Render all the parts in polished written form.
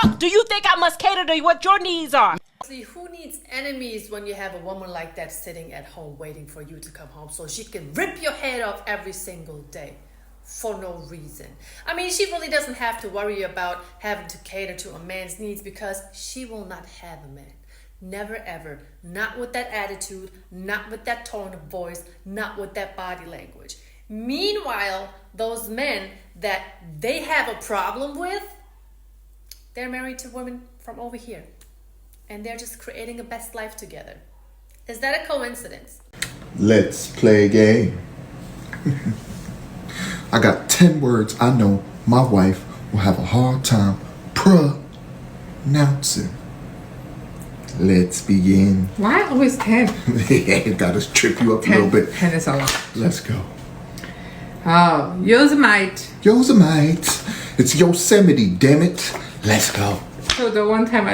fuck do you think I must cater to what your needs are? See, who needs enemies when you have a woman like that sitting at home waiting for you to come home so she can rip your head off every single day for no reason? I mean, she really doesn't have to worry about having to cater to a man's needs because she will not have a man. Never ever. Not with that attitude, not with that tone of voice, not with that body language. Meanwhile, those men that they have a problem with, they're married to women from over here. And they're just creating a best life together. Is that a coincidence? Let's play a game. I got 10 words I know my wife will have a hard time pronouncing. Let's begin. Why always 10? Gotta trip you up a little bit. 10 is a lot. Let's go. Oh, Yosemite. Yosemite. It's Yosemite, damn it. Let's go. So the one time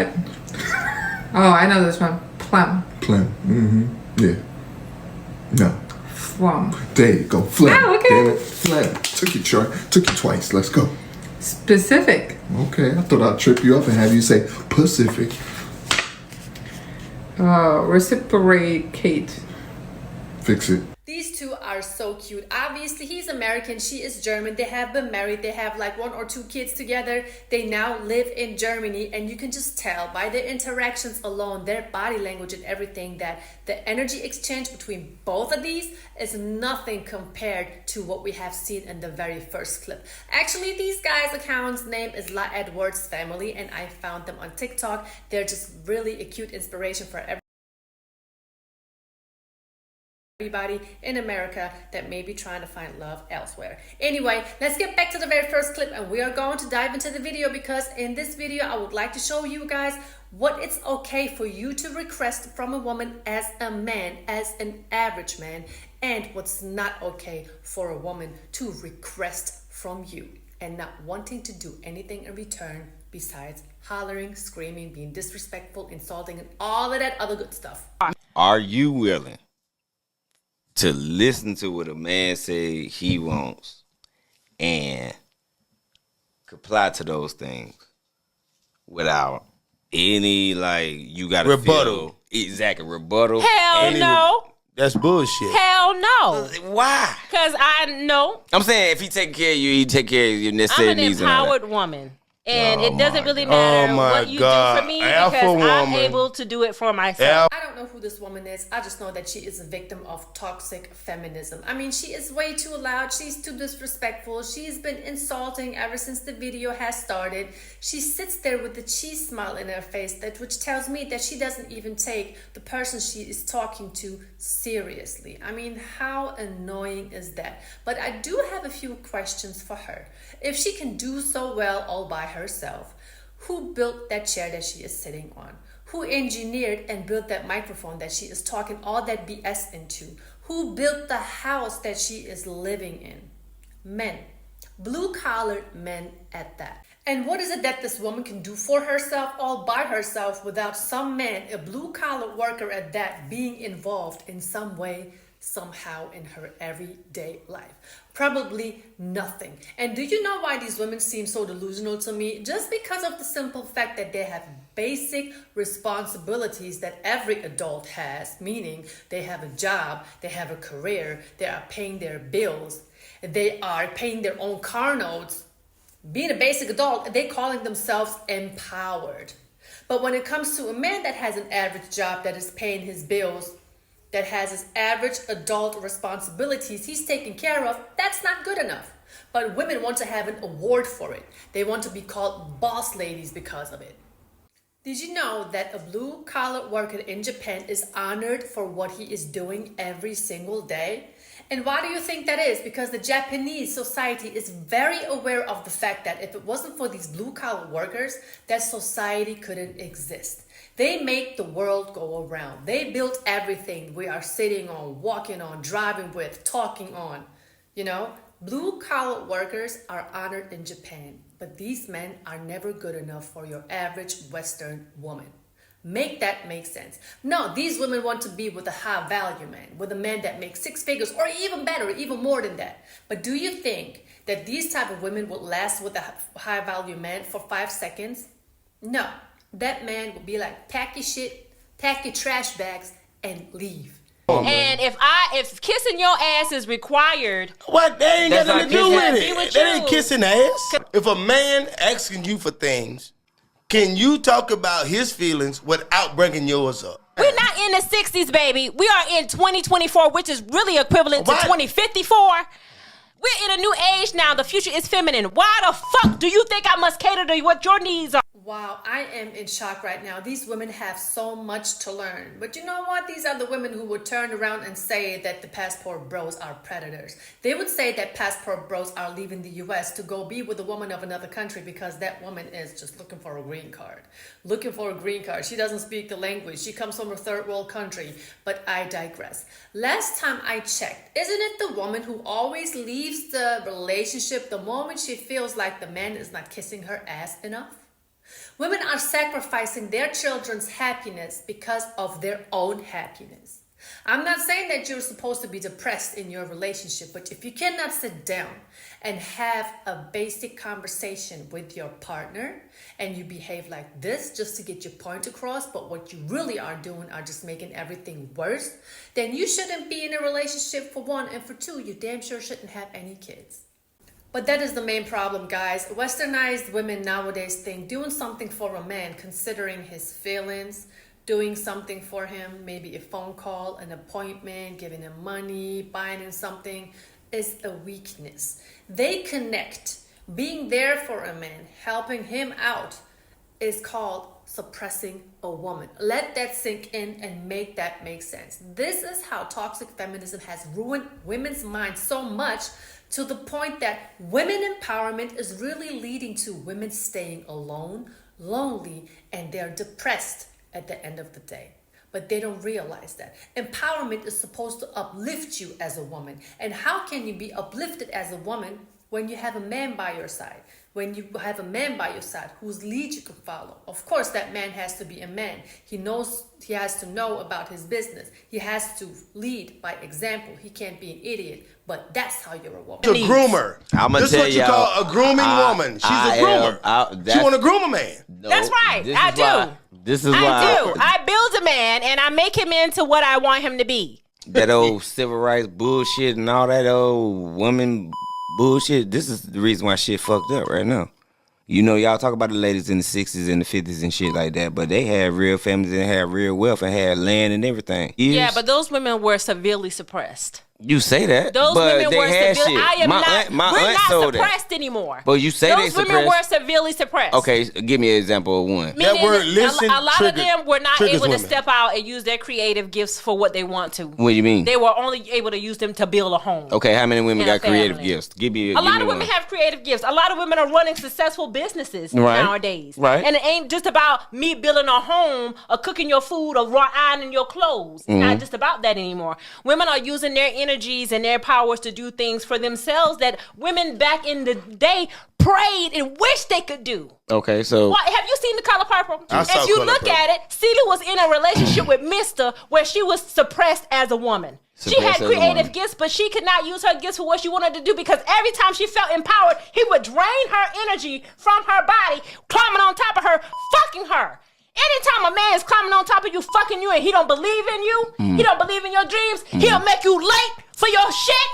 Oh, I know this one. Plum. Plum. Yeah. No. Flum. There you go. Phlegm. Oh, okay. Damn it. Phlegm. Took you twice. Let's go. Specific. Okay. I thought I'd trip you up and have you say Pacific. Reciprocate. Fix it. These two are so cute. Obviously, he's American, she is German. They have been married. They have like 1 or 2 kids together. They now live in Germany, and you can just tell by their interactions alone, their body language and everything, that the energy exchange between both of these is nothing compared to what we have seen in the very first clip. Actually, these guys' account's name is La Edwards Family, and I found them on TikTok. They're just really a cute inspiration for everybody in America that may be trying to find love elsewhere. Anyway, let's get back to the very first clip, and we are going to dive into the video, because in this video I would like to show you guys what it's okay for you to request from a woman as a man, as an average man, and what's not okay for a woman to request from you and not wanting to do anything in return besides hollering, screaming, being disrespectful, insulting, and all of that other good stuff. Are you willing to listen to what a man say he wants and comply to those things without any, like, you gotta rebuttal? Exactly, rebuttal. Hell no. That's bullshit. Hell no. Why? Because I know I'm saying if he take care of you, he take care of your necessary I'm an needs. And all that. empowered woman. And Oh it doesn't my really God. matter Oh my what you God. do for me, Alpha because I'm woman. able to do it for myself. I don't know who this woman is. I just know that she is a victim of toxic feminism. I mean, she is way too loud. She's too disrespectful. She's been insulting ever since the video has started. She sits there with a cheese smile in her face, which tells me that she doesn't even take the person she is talking to seriously. I mean, how annoying is that? But I do have a few questions for her. If she can do so well all by herself, who built that chair that she is sitting on? Who engineered and built that microphone that she is talking all that BS into? Who built the house that she is living in? Men. Blue-collared men at that. And what is it that this woman can do for herself all by herself without some man, a blue-collar worker at that, being involved in some way, somehow in her everyday life? Probably nothing. And do you know why these women seem so delusional to me? Just because of the simple fact that they have basic responsibilities that every adult has, meaning they have a job, they have a career, they are paying their bills, they are paying their own car notes. Being a basic adult, they calling themselves empowered. But when it comes to a man that has an average job, that is paying his bills, that has his average adult responsibilities he's taken care of, that's not good enough. But women want to have an award for it. They want to be called boss ladies because of it. Did you know that a blue-collar worker in Japan is honored for what he is doing every single day? And why do you think that is? Because the Japanese society is very aware of the fact that if it wasn't for these blue-collar workers, that society couldn't exist. They make the world go around. They built everything we are sitting on, walking on, driving with, talking on. You know, blue-collar workers are honored in Japan, but these men are never good enough for your average Western woman. Make that make sense. No, these women want to be with a high-value man, with a man that makes 6 figures, or even better, even more than that. But do you think that these type of women will last with a high-value man for 5 seconds? No, that man would be like, pack your shit, pack your trash bags, and leave. And if kissing your ass is required, What? They ain't got That's nothing to not do kissing. with Be it. with That ain't you. kissing ass. If a man asking you for things, can you talk about his feelings without bringing yours up? we're not in the 60s, baby. We are in 2024, which is really equivalent to What? 2054. We're in a new age now. The future is feminine. Why the fuck do you think I must cater to what your needs are? Wow, I am in shock right now. These women have so much to learn. But you know what? These are the women who would turn around and say that the passport bros are predators. They would say that passport bros are leaving the US to go be with a woman of another country because that woman is just looking for a green card. Looking for a green card. She doesn't speak the language. She comes from a third world country. But I digress. Last time I checked, isn't it the woman who always leaves the relationship the moment she feels like the man is not kissing her ass enough? Women are sacrificing their children's happiness because of their own happiness. I'm not saying that you're supposed to be depressed in your relationship, but if you cannot sit down and have a basic conversation with your partner and you behave like this just to get your point across, but what you really are doing are just making everything worse, then you shouldn't be in a relationship, for one, and for two, you damn sure shouldn't have any kids. But that is the main problem, guys. Westernized women nowadays think doing something for a man, considering his feelings, doing something for him, maybe a phone call, an appointment, giving him money, buying him something, is a weakness. They connect. Being there for a man, helping him out, is called suppressing a woman. Let that sink in and make that make sense. This is how toxic feminism has ruined women's minds so much, to the point that women empowerment is really leading to women staying alone, lonely, and they're depressed at the end of the day. But they don't realize that. Empowerment is supposed to uplift you as a woman. And how can you be uplifted as a woman when you have a man by your side? When you have a man by your side whose lead you can follow? Of course, that man has to be a man. He has to know about his business. He has to lead by example. He can't be an idiot. But that's how you're a woman. A groomer. I'ma This is tell what you y'all, call a grooming woman. She's a groomer. She want to groom a man. No, That's right. this I is why- do. This is why I do. I build a man and I make him into what I want him to be. that old civil rights bullshit and all that old woman bullshit. This is the reason why shit fucked up right now. You know, y'all talk about the ladies in the 60s and the 50s and shit like that, but they had real families and had real wealth and had land and everything. Yeah, but those women were severely suppressed. You say that, Those but women they were had severely. shit. I am my not. aunt, my we're aunt not sold suppressed that. anymore. But you say those they women were suppressed. severely suppressed. Okay, give me an example of one. That word Meaning, listen a lot of them were not triggers able to women. step out and use their creative gifts for what they want to. What do you mean? They were only able to use them to build a home. Okay, how many women And got a creative family. gifts? Give me A lot of one. women have creative gifts. A lot of women are running successful businesses Right. nowadays. Right. And it ain't just about me building a home or cooking your food or ironing your clothes. It's Mm-hmm. not just about that anymore. Women are using their energies and their powers to do things for themselves that women back in the day prayed and wished they could do. Okay, so What, have you seen The Color Purple? I saw If you Color look Purple. at it, Celia was in a relationship with Mr. where she was suppressed as a woman. She Suppressed had as a creative woman. gifts, but she could not use her gifts for what she wanted to do because every time she felt empowered, he would drain her energy from her body, climbing on top of her, fucking her. Anytime a man is climbing on top of you, fucking you, and he don't believe in you, he don't believe in your dreams, he'll make you late for your shit.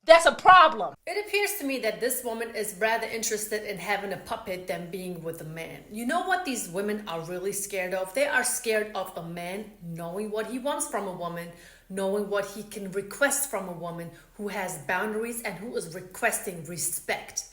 That's a problem. It appears to me that this woman is rather interested in having a puppet than being with a man. You know what these women are really scared of? They are scared of a man knowing what he wants from a woman, knowing what he can request from a woman who has boundaries and who is requesting respect,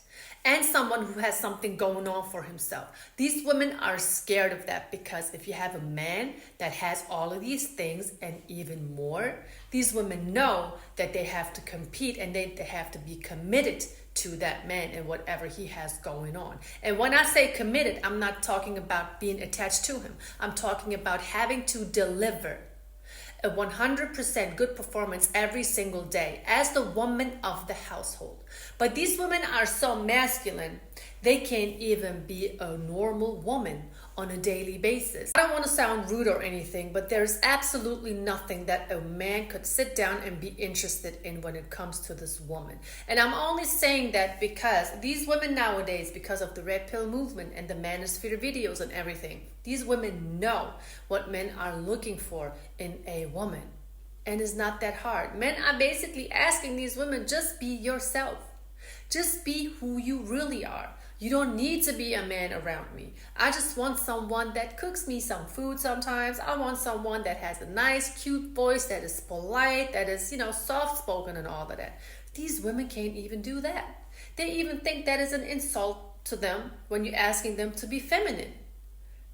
and someone who has something going on for himself. These women are scared of that because if you have a man that has all of these things and even more, these women know that they have to compete and they have to be committed to that man and whatever he has going on. And when I say committed, I'm not talking about being attached to him. I'm talking about having to deliver a 100% good performance every single day as the woman of the household. But these women are so masculine They can't even be a normal woman on a daily basis. I don't want to sound rude or anything, but there's absolutely nothing that a man could sit down and be interested in when it comes to this woman. And I'm only saying that because these women nowadays, because of the red pill movement and the manosphere videos and everything, these women know what men are looking for in a woman. And it's not that hard. Men are basically asking these women, just be yourself. Just be who you really are. You don't need to be a man around me. I just want someone that cooks me some food sometimes. I want someone that has a nice, cute voice, that is polite, that is, soft-spoken and all of that. These women can't even do that. They even think that is an insult to them when you're asking them to be feminine.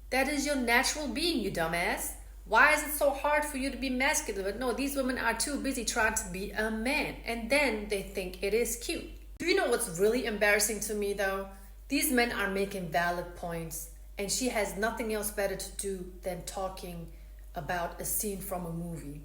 That is your natural being, you dumbass. Why is it so hard for you to be masculine? But no, these women are too busy trying to be a man. And then they think it is cute. Do you know what's really embarrassing to me though? These men are making valid points, and she has nothing else better to do than talking about a scene from a movie.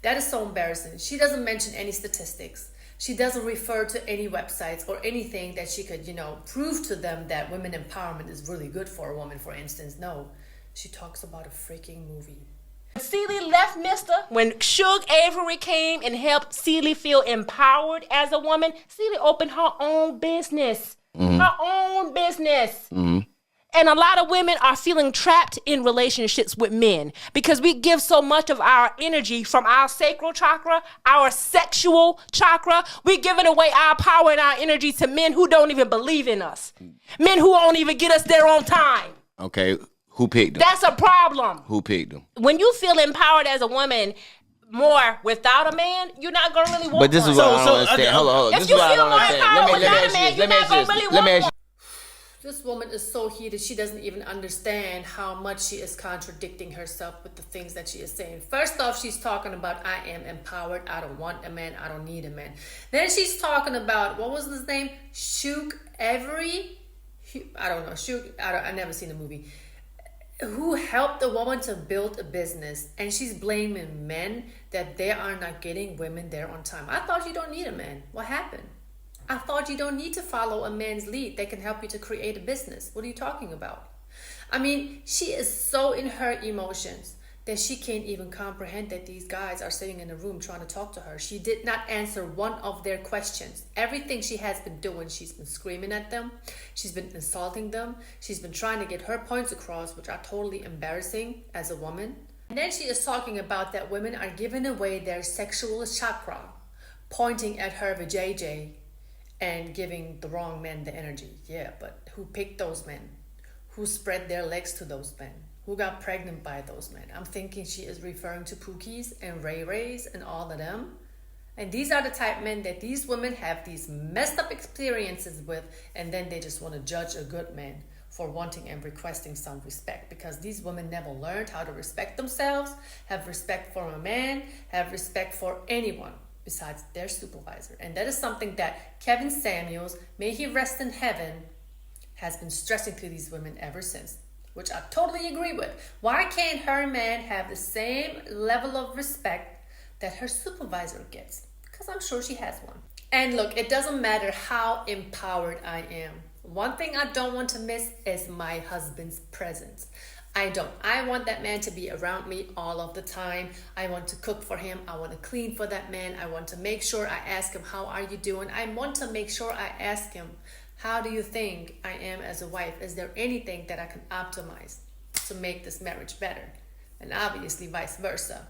That is so embarrassing. She doesn't mention any statistics. She doesn't refer to any websites or anything that she could, prove to them that women empowerment is really good for a woman, for instance. No, she talks about a freaking movie. Celie left Mister when Suge Avery came and helped Celie feel empowered as a woman. Celie opened her own business. Her own business. And a lot of women are feeling trapped in relationships with men because we give so much of our energy from our sacral chakra, our sexual chakra. We're giving away our power and our energy to men who don't even believe in us. Men who won't even get us there on time. Okay, who picked them? That's a problem. Who picked them? When you feel empowered as a woman more without a man, you're not going to really want But this is what I don't understand. Hold on. If This you is what I feel don't more understand. empowered Let me without a ask man, you you're not going to really want one. This woman is so heated, she doesn't even understand how much she is contradicting herself with the things that she is saying. First off, she's talking about, I am empowered, I don't want a man, I don't need a man. Then she's talking about, what was his name? Suge Avery? I don't know. I never seen the movie. Who helped a woman to build a business, and she's blaming men that they are not getting women there on time. I thought you don't need a man. What happened? I thought you don't need to follow a man's lead that can help you to create a business. What are you talking about? I mean, she is so in her emotions that she can't even comprehend that these guys are sitting in a room trying to talk to her. She did not answer one of their questions. Everything she has been doing, she's been screaming at them. She's been insulting them. She's been trying to get her points across, which are totally embarrassing as a woman. And then she is talking about that women are giving away their sexual chakra, pointing at her vajayjay and giving the wrong men the energy. Yeah, but who picked those men? Who spread their legs to those men? Who got pregnant by those men? I'm thinking she is referring to Pookies and Ray Rays and all of them. And these are the type men that these women have these messed up experiences with, and then they just want to judge a good man for wanting and requesting some respect, because these women never learned how to respect themselves, have respect for a man, have respect for anyone besides their supervisor. And that is something that Kevin Samuels, may he rest in heaven, has been stressing to these women ever since, which I totally agree with. Why can't her man have the same level of respect that her supervisor gets? Because I'm sure she has one. And look, it doesn't matter how empowered I am. One thing I don't want to miss is my husband's presence. I don't. I want that man to be around me all of the time. I want to cook for him. I want to clean for that man. I want to make sure I ask him, how are you doing? I want to make sure I ask him, how do you think I am as a wife? Is there anything that I can optimize to make this marriage better? And obviously vice versa.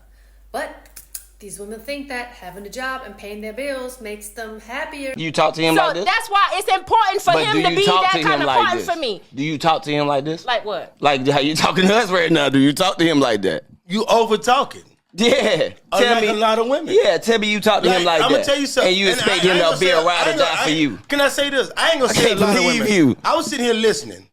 But these women think that having a job and paying their bills makes them happier. You talk to him So like this? that's why it's important for him to be that kind of partner for me. Do you talk to him like this? Like what? Like how you talking to us right now? Do you talk to him like that? You over talking. Yeah. Unlike a lot of women. Yeah, tell me you talk to him like that. I'm gonna tell you something. And you expect him to be a ride or die for you. Can I say this? I ain't gonna say a lot of believe women. you. I was sitting here listening.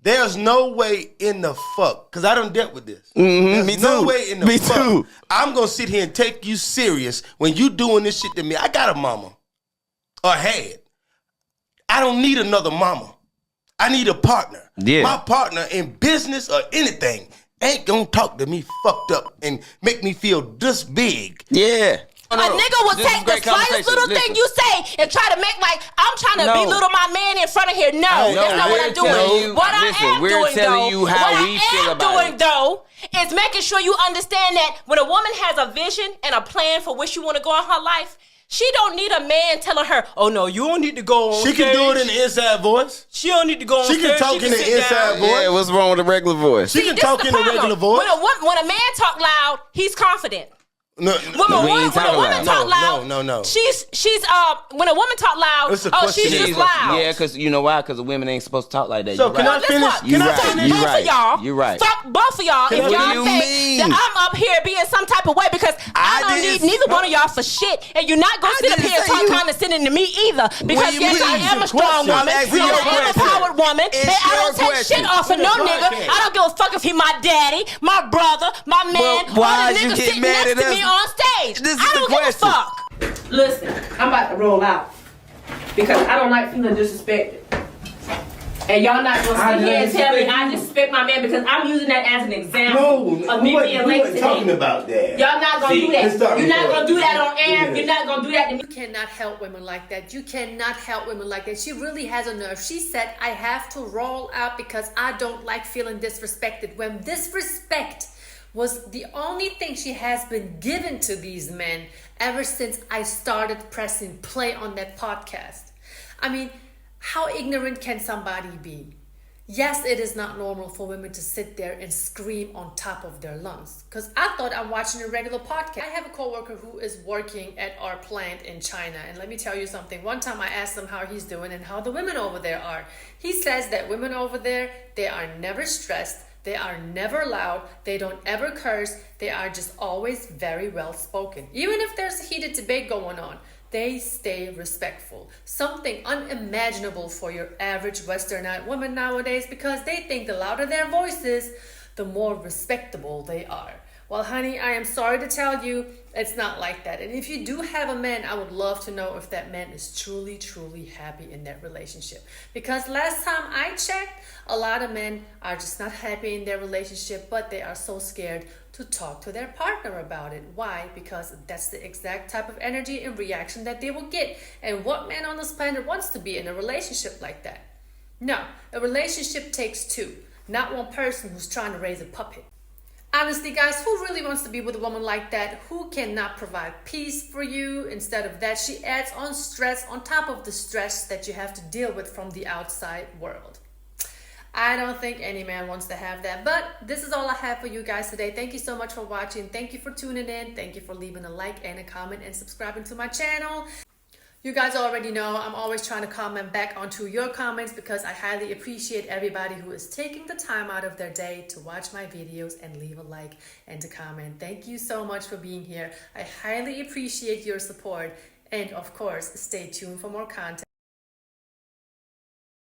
There's no way in the fuck, because I done dealt with this. There's me no too. way in the Me fuck. too. I'm gonna sit here and take you serious when you doing this shit to me. I got a mama. Or had. I don't need another mama. I need a partner. Yeah. My partner in business or anything ain't gonna talk to me fucked up and make me feel this big. Yeah. A nigga will This is take the great slightest conversation. little thing Listen. you say and try to make like I'm trying to No. belittle my man in front of here. No, that's not what we're I'm doing. telling you- What listen, I am we're doing telling though, you how what we I feel am about doing it. though is making sure you understand that when a woman has a vision and a plan for where she want to go in her life, she don't need a man telling her, "Oh no, you don't need to go on She can do it in the inside voice. She don't need to go on She can stage. talk in the sit inside down." voice. Yeah, what's wrong with the regular voice? She can This talk is in the the regular problem. voice. When a man talk loud, he's confident. No, When a We woman, ain't when a talking woman loud. talk loud, No. She's when a woman talk loud, It's a oh, she's question. just loud. Yeah, because you know why? Because the women ain't supposed to talk like that. So You're can right. I Guess finish? what? Can I right. Fuck finish? You both right. of y'all. You right. Fuck both of y'all. If What do y'all you think mean? that I'm up here being some type of way because I don't need didn't- neither one of y'all for shit, and you're not gonna I sit up didn't here and say talk you- condescending to me either. Because you yes, mean? I am a strong I'm woman. asking I'm you a an question. empowered woman, It's and I don't your take question. shit off of no nigga. I don't give a fuck if he my daddy, my brother, my man, why or the you nigga get sitting mad next at to me us? on stage. This is I the don't give a question. fuck. Listen, I'm about to roll out because I don't like feeling disrespected. And y'all not gonna sit here and tell me I disrespect my man because I'm using that as an example of me being late today. about that. Y'all not gonna do let's that. start You're not recording. gonna do that on air. Yeah. You're not gonna do that to me. You cannot help women like that. You cannot help women like that. She really has a nerve. She said, I have to roll out because I don't like feeling disrespected. When disrespect was the only thing she has been given to these men ever since I started pressing play on that podcast. I mean, how ignorant can somebody be? Yes, it is not normal for women to sit there and scream on top of their lungs. Because I thought I'm watching a regular podcast. I have a coworker who is working at our plant in China. And let me tell you something. One time I asked him how he's doing and how the women over there are. He says that women over there, they are never stressed. They are never loud. They don't ever curse. They are just always very well spoken. Even if there's a heated debate going on, they stay respectful. Something unimaginable for your average Westernized woman nowadays because they think the louder their voice is, the more respectable they are. Well, honey, I am sorry to tell you, it's not like that. And if you do have a man, I would love to know if that man is truly, truly happy in that relationship. Because last time I checked, a lot of men are just not happy in their relationship, but they are so scared to talk to their partner about it. Why? Because that's the exact type of energy and reaction that they will get. And what man on this planet wants to be in a relationship like that? No, a relationship takes two, not one person who's trying to raise a puppet. Honestly, guys, who really wants to be with a woman like that who cannot provide peace for you? Instead of that, she adds on stress on top of the stress that you have to deal with from the outside world. I don't think any man wants to have that, but this is all I have for you guys today. Thank you so much for watching. Thank you for tuning in. Thank you for leaving a like and a comment and subscribing to my channel. You guys already know I'm always trying to comment back onto your comments because I highly appreciate everybody who is taking the time out of their day to watch my videos and leave a like and to comment. Thank you so much for being here. I highly appreciate your support. And of course, stay tuned for more content.